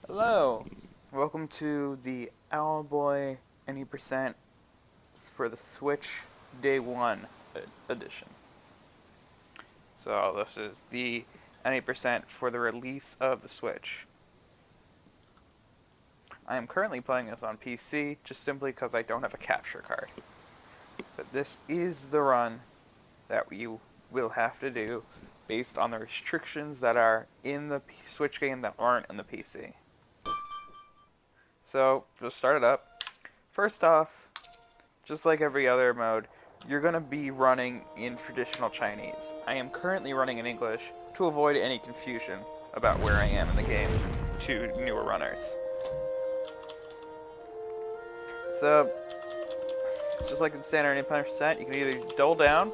Hello, welcome to the Owlboy any% for the Switch Day 1 edition. So this is the any% for the release of the Switch. I am currently playing this on PC just simply because I don't have a capture card. But this is the run that you will have to do based on the restrictions that are in the Switch game that aren't in the PC. So, we'll start it up. First off, just like every other mode, you're going to be running in traditional Chinese. I am currently running in English to avoid any confusion about where I am in the game to newer runners. So, just like in standard any%, you can either double down,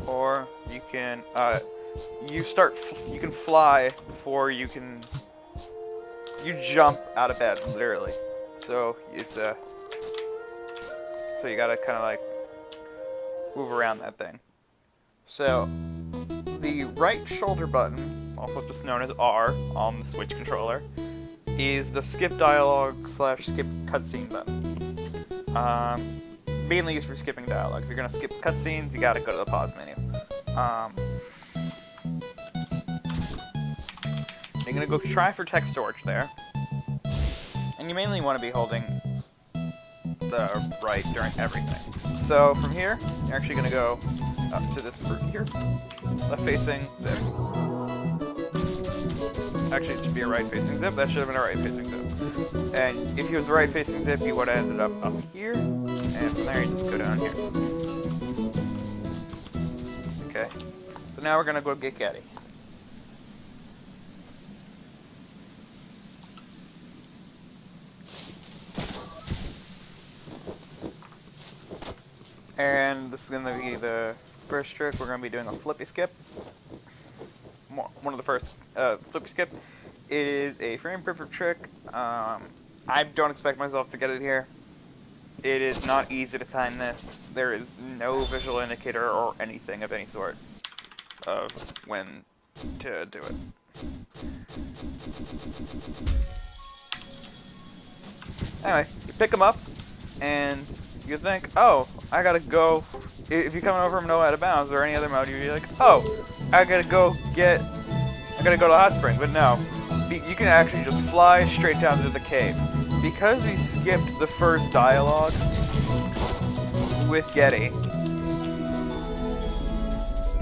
or you can you can fly before you can. You jump out of bed, literally. So so you gotta kind of like move around that thing. So the right shoulder button, also just known as R on the Switch controller, is the skip dialogue / skip cutscene button. Mainly used for skipping dialogue. If you're gonna skip cutscenes, you gotta go to the pause menu. You're gonna go try for text storage there. And you mainly want to be holding the right during everything. So from here, you're actually going to go up to this route here. Left facing zip. Actually, it should be a right facing zip. That should have been a right facing zip. And if it was a right facing zip, you would have ended up here. And from there, you just go down here. Okay. So now we're going to go get Getty. And this is going to be the first trick. We're going to be doing a flippy skip. One of the first flippy skip. It is a frame perfect trick. I don't expect myself to get it here. It is not easy to time this. There is no visual indicator or anything of any sort of when to do it. Anyway, you pick them up, and you think, oh, I gotta go. If you're coming over from No Out of Bounds or any other mode, you'd be like, oh, I gotta go to Hot Spring. But no, you can actually just fly straight down to the cave. Because we skipped the first dialogue with Getty,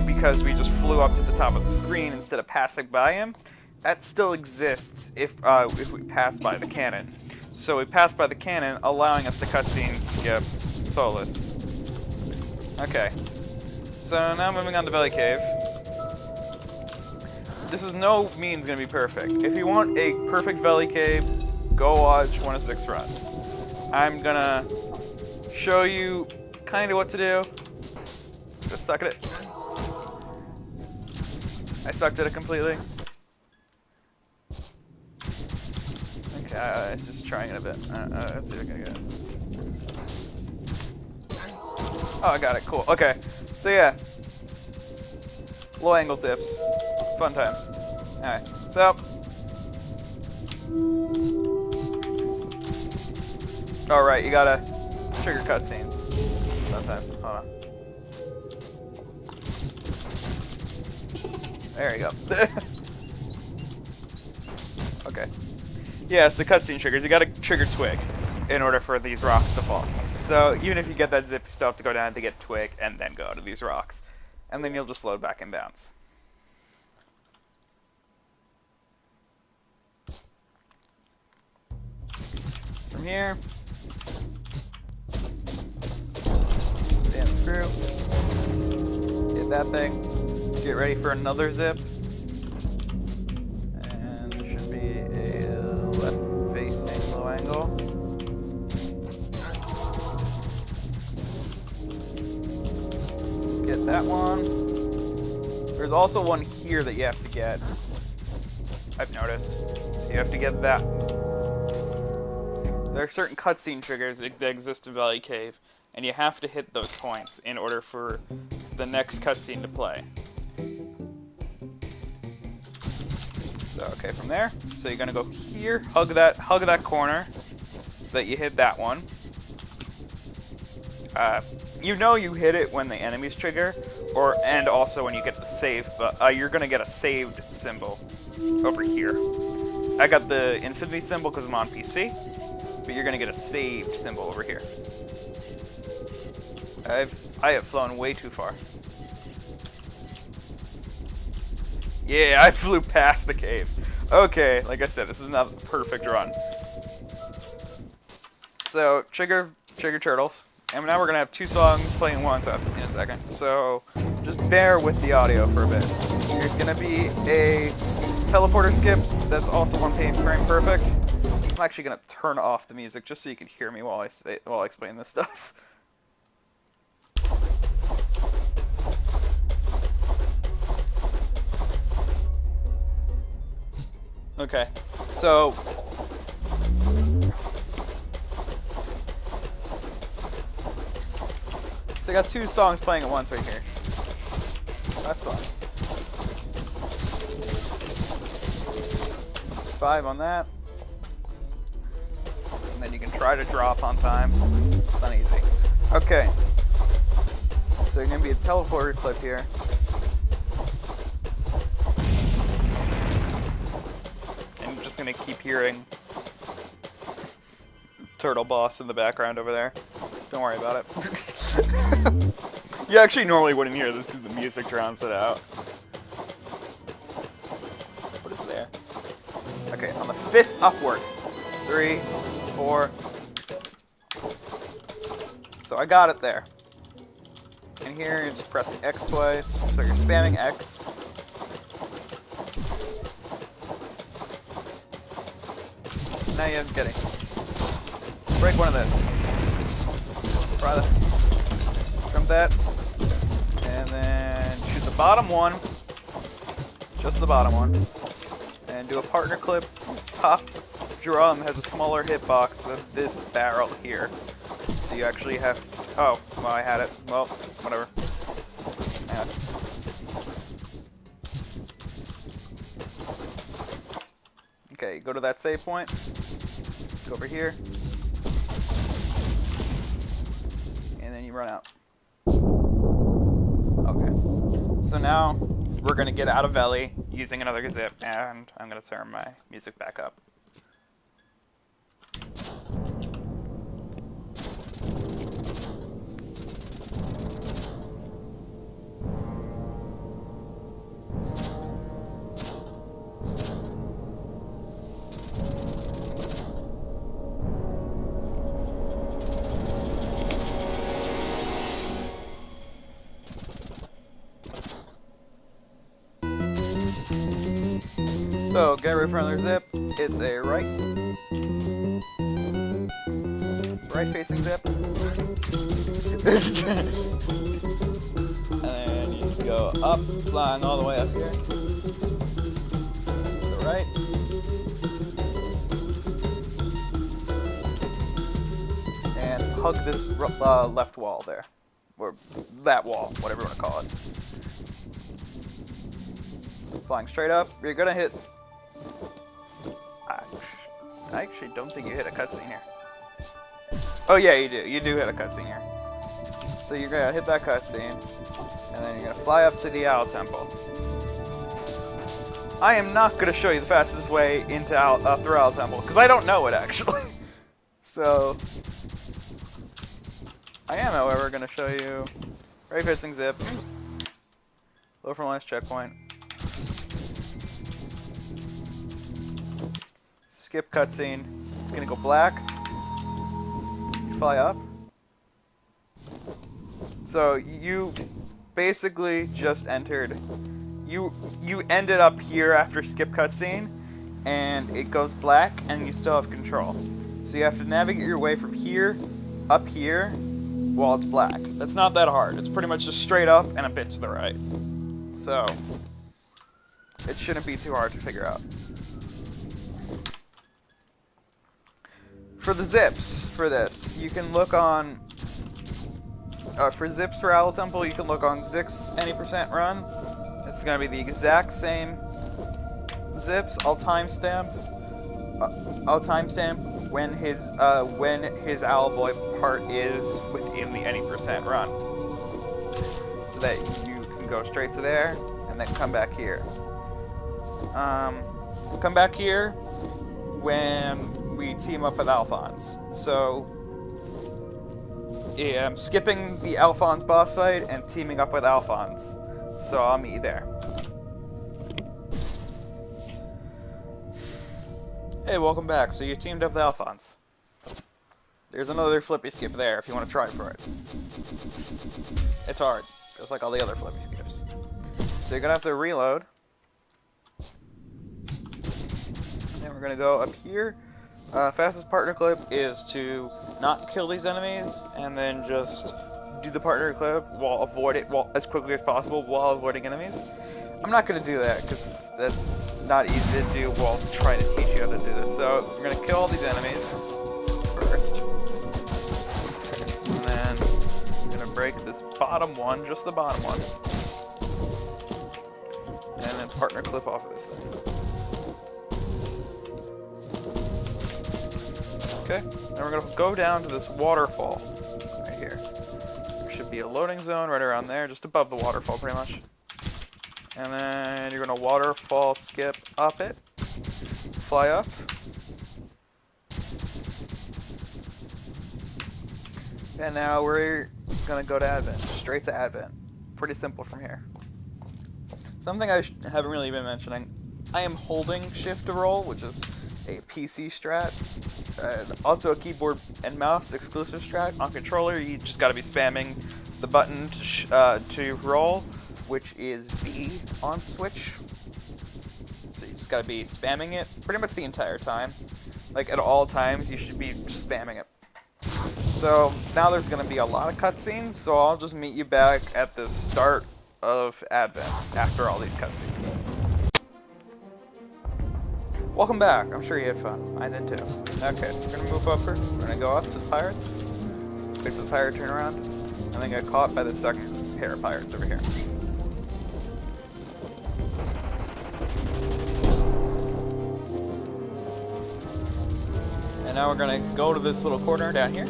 because we just flew up to the top of the screen instead of passing by him, that still exists if we pass by the cannon. So we passed by the cannon, allowing us to cutscene skip Solus. Okay. So now moving on to Valley Cave. This is no means going to be perfect. If you want a perfect Valley Cave, go watch one of 6 runs. I'm going to show you kind of what to do. Just suck at it. I sucked at it completely. It's just trying it a bit. Let's see if I can get it. Oh, I got it. Cool. Okay. So yeah. Low angle tips. Fun times. Alright. So. Alright, you gotta trigger cutscenes. Sometimes. Hold on. There you go. Okay. Yeah, it's the cutscene triggers. You gotta trigger Twig in order for these rocks to fall. So even if you get that zip, you still have to go down to get Twig and then go to these rocks. And then you'll just load back in bounds. From here, stand the screw, get that thing, get ready for another zip. And there should be a left facing low angle. Get that one. There's also one here that you have to get. I've noticed. So you have to get that. There are certain cutscene triggers that exist in Valley Cave, and you have to hit those points in order for the next cutscene to play. So So okay, from there, so you're gonna go here, hug that corner, so that you hit that one. You know you hit it when the enemies trigger, and also when you get the save, but you're gonna get a saved symbol over here. I got the infinity symbol because I'm on PC, but you're gonna get a saved symbol over here. I have flown way too far. Yeah, I flew past the cave. Okay, like I said, this is not a perfect run. So, trigger turtles. And now we're going to have 2 songs playing at once in a second. So, just bear with the audio for a bit. There's going to be a teleporter skips that's also 1 frame perfect. I'm actually going to turn off the music just so you can hear me while I explain this stuff. Okay, so I got 2 songs playing at once right here. That's fine. It's 5 on that. And then you can try to drop on time. It's not easy. Okay. So there's gonna be a teleporter clip here. And I'm just gonna keep hearing Turtle Boss in the background over there. Don't worry about it. You actually normally wouldn't hear this because the music drowns it out. But it's there. Okay, on the 5th upward. 3, 4. So I got it there. And here you're just pressing X twice. So you're spamming X. Now you have to get it. Break one of this. Try that. Jump that. And then shoot the bottom one. Just the bottom one. And do a partner clip. This top drum has a smaller hitbox than this barrel here. So you actually have to... Oh, well, I had it. Well, whatever. Yeah. Okay, go to that save point. Go over here. And then you run out. Okay. So now we're going to get out of Valley using another zip, and I'm going to turn my music back up. So, get ready for another zip. It's a right. It's a right-facing zip. And then you just go up, flying all the way up here. To the right. And hug this left wall there. Or that wall, whatever you want to call it. Flying straight up. You're going to hit... I actually don't think you hit a cutscene here. Oh yeah, you do. You do hit a cutscene here. So you're gonna hit that cutscene, and then you're gonna fly up to the Owl Temple. I am not gonna show you the fastest way into through Owl Temple because I don't know it actually. So I am, however, gonna show you right facing zip, low from last checkpoint. Skip cutscene. It's gonna go black. You fly up. So you basically just entered. You ended up here after skip cutscene, and it goes black, and you still have control. So you have to navigate your way from here up here while it's black. That's not that hard. It's pretty much just straight up and a bit to the right. So it shouldn't be too hard to figure out. For the zips for this, you can look on, for zips for Owl Temple, you can look on Zix any % run. It's going to be the exact same zips, I'll timestamp when his owlboy part is within the any percent run, so that you can go straight to there and then come back here. Come back here when we team up with Alphonse. So yeah, I'm skipping the Alphonse boss fight and teaming up with Alphonse. So I'll meet you there. Hey, welcome back. So you teamed up with Alphonse. There's another flippy skip there if you want to try for it. It's hard, just like all the other flippy skips. So you're gonna have to reload. And then we're gonna go up here. Fastest partner clip is to not kill these enemies, and then just do the partner clip while as quickly as possible while avoiding enemies. I'm not going to do that because that's not easy to do while trying to teach you how to do this. So we're going to kill all these enemies first, and then I'm going to break this bottom one, just the bottom one, and then partner clip off of this thing. Okay, now we're going to go down to this waterfall right here. There should be a loading zone right around there, just above the waterfall pretty much. And then you're going to waterfall skip up it, fly up. And now we're going to go to Advent, straight to Advent. Pretty simple from here. Something I haven't really been mentioning, I am holding shift to roll, which is a PC strat. Also a keyboard and mouse exclusive strat. On controller, you just got to be spamming the button to roll, which is B on Switch. So you just got to be spamming it pretty much the entire time. Like at all times, you should be just spamming it. So now there's going to be a lot of cutscenes, so I'll just meet you back at the start of Advent after all these cutscenes. Welcome back. I'm sure you had fun. I did too. Okay, so we're going to move upward. We're going to go up to the pirates. Wait for the pirate to turn around. And then get caught by the second pair of pirates over here. And now we're going to go to this little corner down here.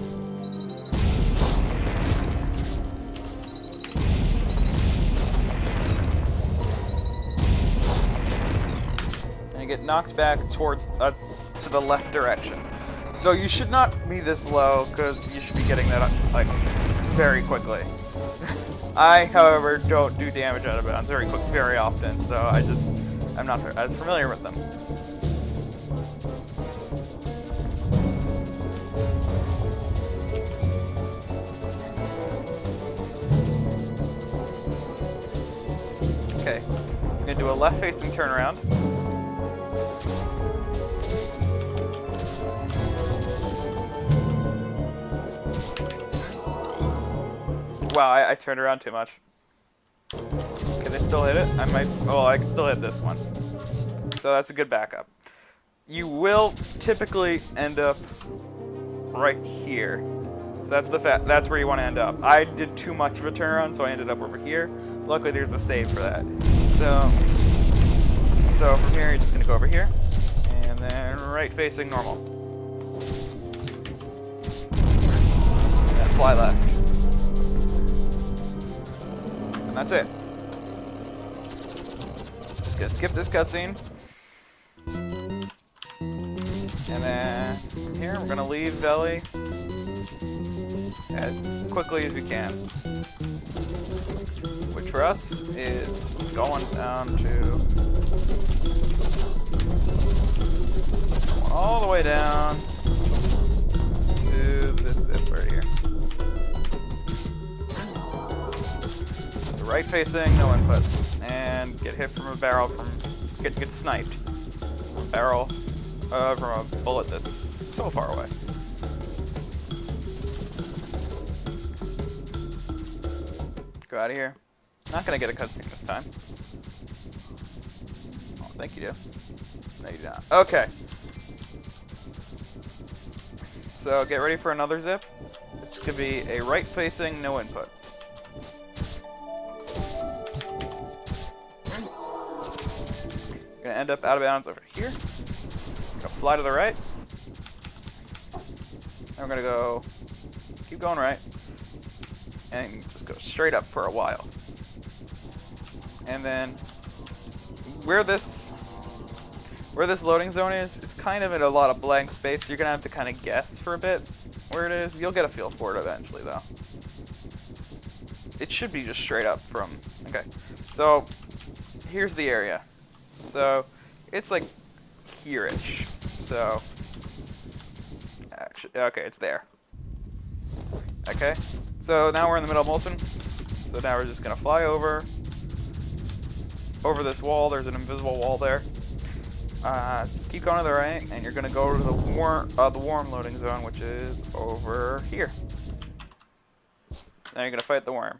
Get knocked back towards to the left direction. So you should not be this low because you should be getting that like very quickly. I, however, don't do damage out of bounds very often, so I'm not as familiar with them. Okay, so I'm gonna do a left-facing turnaround. Wow, I turned around too much. Can I still hit it? I might. Oh, I can still hit this one. So that's a good backup. You will typically end up right here. So that's where you want to end up. I did too much of a turnaround, so I ended up over here. Luckily, there's a save for that. So from here, you're just gonna go over here, and then right facing normal, and then fly left. And that's it. Just gonna skip this cutscene. And then from here, we're gonna leave Valley as quickly as we can. Which for us is going down to all the way down to this zip right here. Right facing, no input, and get hit from a barrel get sniped from a barrel from a bullet that's so far away. Go out of here. Not gonna get a cutscene this time. Oh, I think you do. No, you do not. Okay. So get ready for another zip. It's gonna be a right facing, no input. Gonna end up out of bounds over here. Gonna fly to the right. And we're gonna go, keep going right, and just go straight up for a while. And then where this loading zone is, it's kind of in a lot of blank space, so you're gonna have to kind of guess for a bit where it is. You'll get a feel for it eventually, though. It should be just straight up from... Okay, so here's the area. So it's like here-ish. So actually, okay, it's there. Okay, so now we're in the middle of Molten. So now we're just gonna fly over this wall. There's an invisible wall there. Just keep going to the right, and you're gonna go to the worm loading zone, which is over here. Now you're gonna fight the worm.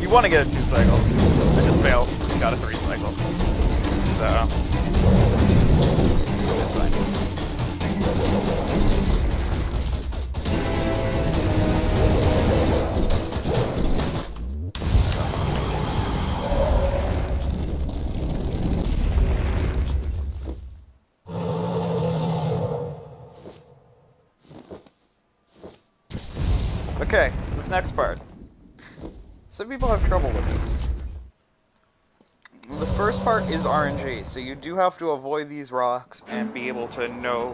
You want to get a 2-cycle. I just failed. Got a 3-cycle. So it's fine. Okay, this next part. Some people have trouble with this. The first part is RNG, so you do have to avoid these rocks and be able to know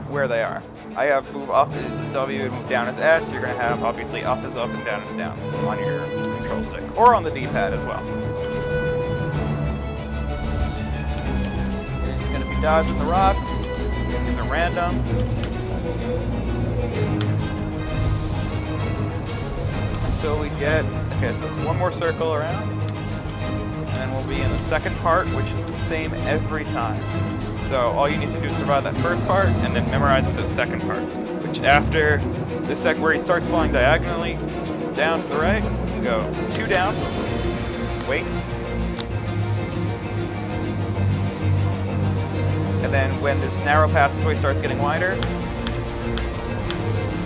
where they are. I have move up is the W and move down is S. You're going to have, obviously, up is up and down is down on your control stick, or on the D-pad as well. So you're just going to be dodging the rocks. These are random. Until we get... Okay, so it's one more circle around, and then we'll be in the second part, which is the same every time. So all you need to do is survive that first part, and then memorize the second part, which after this where he starts flying diagonally, down to the right, you go 2 down, wait, and then when this narrow passageway starts getting wider,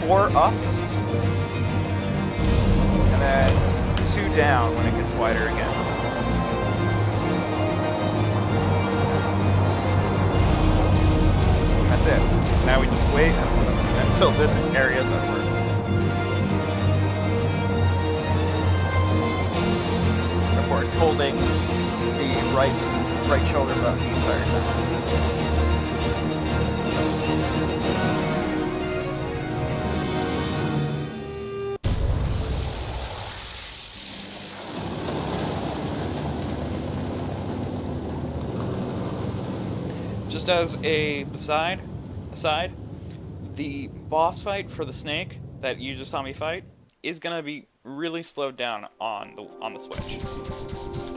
4 up, and then 2 down when it gets wider again. That's it. Now we just wait until this area is upward. Of course, holding the right shoulder button the entire time. Just as a aside, the boss fight for the snake that you just saw me fight is gonna be really slowed down on the Switch.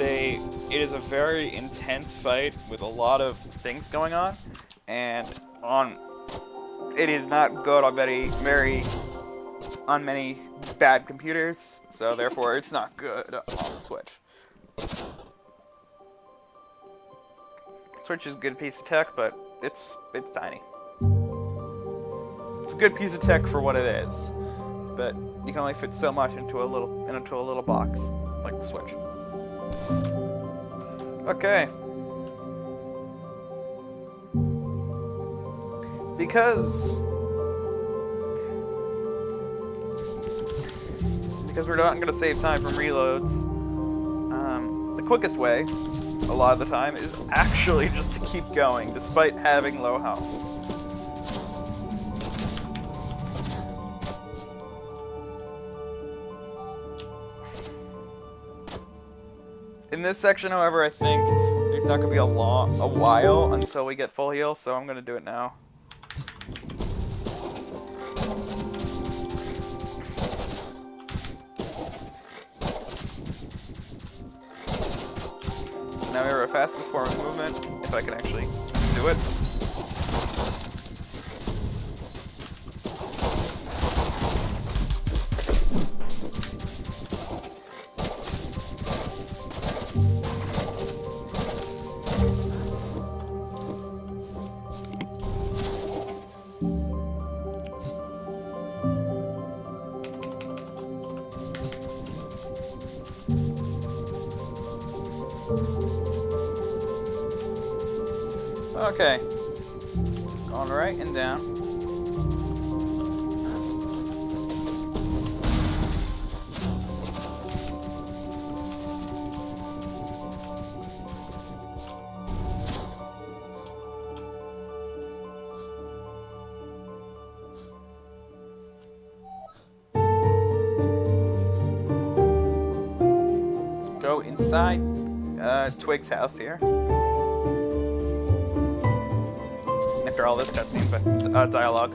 It is a very intense fight with a lot of things going on, and it is not good on many bad computers, so therefore it's not good on the Switch. Switch is a good piece of tech, but it's tiny. It's a good piece of tech for what it is, but you can only fit so much into a little box like the Switch. Okay. Because we're not going to save time from reloads, the quickest way, a lot of the time, is actually just to keep going, despite having low health. In this section, however, I think there's not going to be a while until we get full heal, so I'm going to do it now. So now we have our fastest form of movement, if I can actually do it. Okay, going right and down. Go inside Twig's house here. After all this cutscene, but dialogue.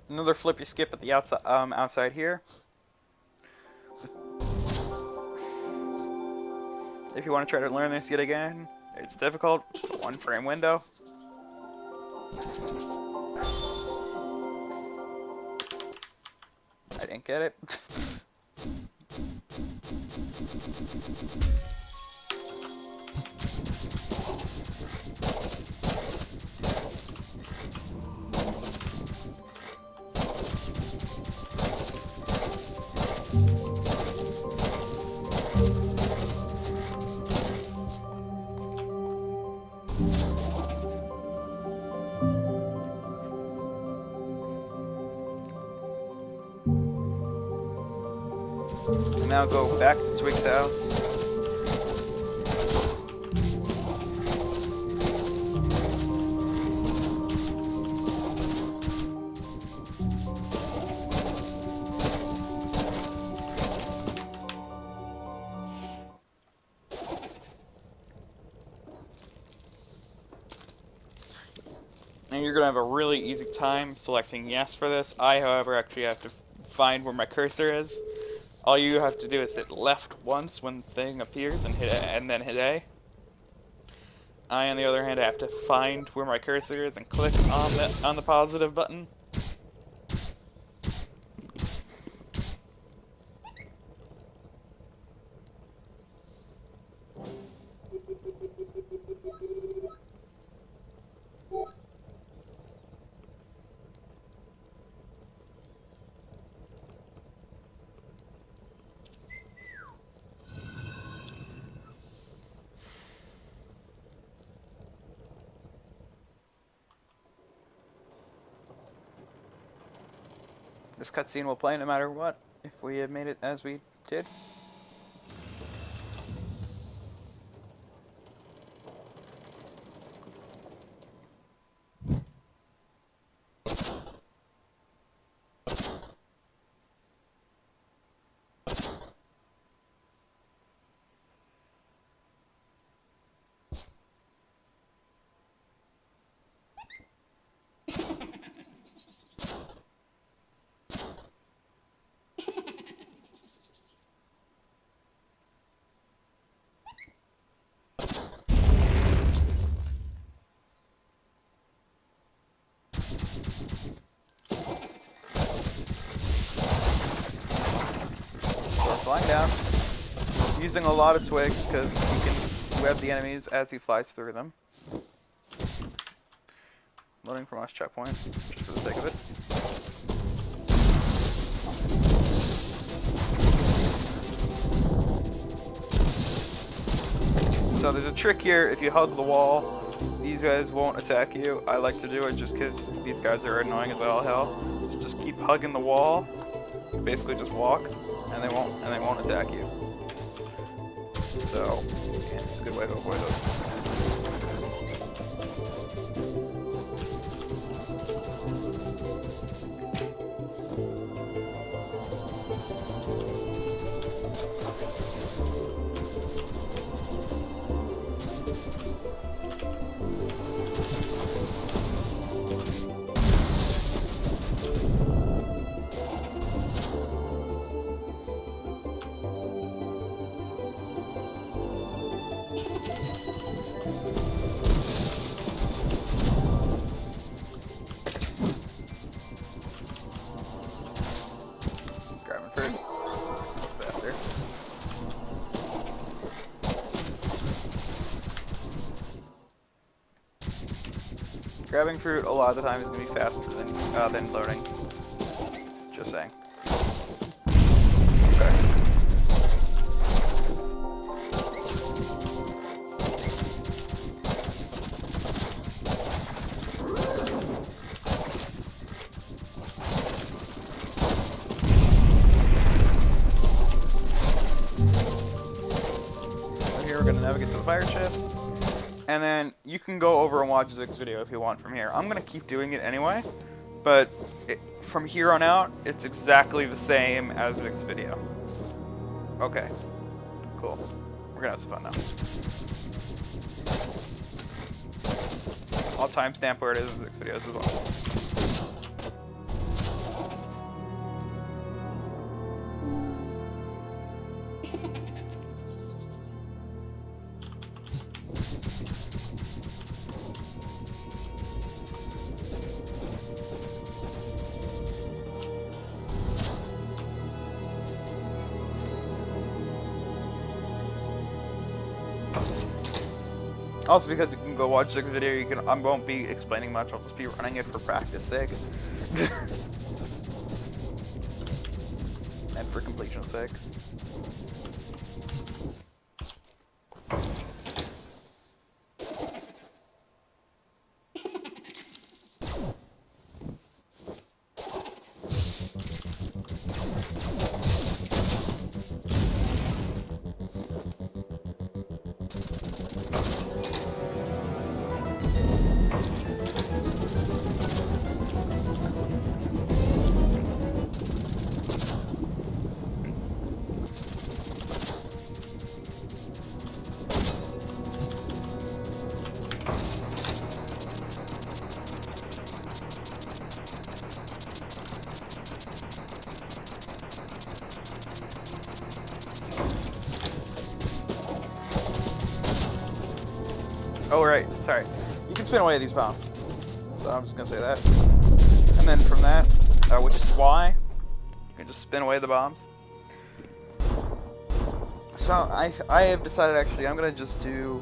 Another flippy skip at the outside here. If you want to try to learn this yet again, it's difficult. It's a 1-frame window. I didn't get it. Now go back to Twig's house. And you're going to have a really easy time selecting yes for this. I, however, actually have to find where my cursor is. All you have to do is hit left once when the thing appears and hit A, and then hit A. I, on the other hand, have to find where my cursor is and click on the positive button. This cutscene will play no matter what, if we have made it as we did. Flying down, using a lot of twig because he can web the enemies as he flies through them. Loading from last checkpoint, just for the sake of it. So there's a trick here. If you hug the wall, these guys won't attack you. I like to do it just because these guys are annoying as all hell. So just keep hugging the wall. Basically just walk, and they won't attack you. So yeah, it's a good way to avoid those. Faster. Grabbing fruit a lot of the time is going to be faster than loading. Just saying. Okay. We're going to navigate to the pirate ship, and then you can go over and watch Zig's video if you want from here. I'm going to keep doing it anyway, but from here on out, it's exactly the same as Zig's video. Okay, cool. We're going to have some fun now. I'll timestamp where it is in Zig's videos as well. Also, because you can go watch Zig's video, I won't be explaining much. I'll just be running it for practice sake, and for completion's sake. Oh, right, sorry. You can spin away these bombs. So I'm just gonna say that. And then from that, which is why, you can just spin away the bombs. So I have decided actually I'm gonna just do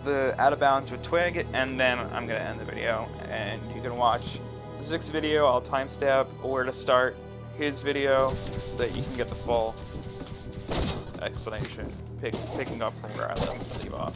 the out of bounds with Twig, and then I'm gonna end the video. And you can watch Zig's video. I'll timestamp where to start his video so that you can get the full explanation, picking up from where I leave off.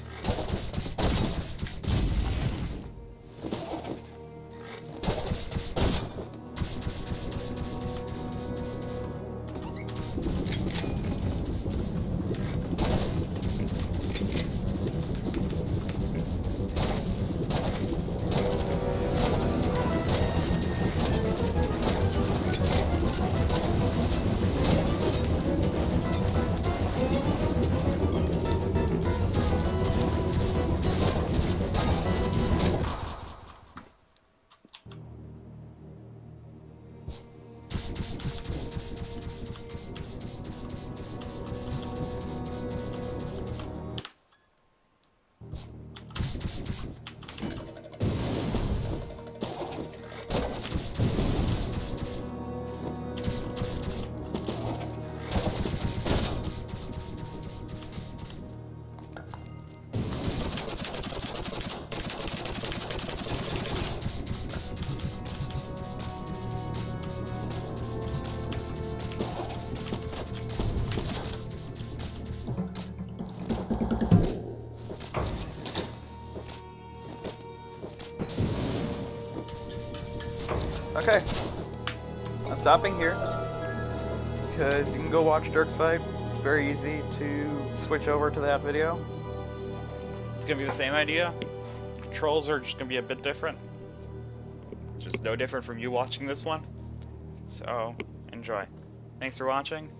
Okay. I'm stopping here because you can go watch Dirk's fight. It's very easy to switch over to that video. It's gonna be the same idea. Controls are just gonna be a bit different. Just no different from you watching this one. So, enjoy. Thanks for watching.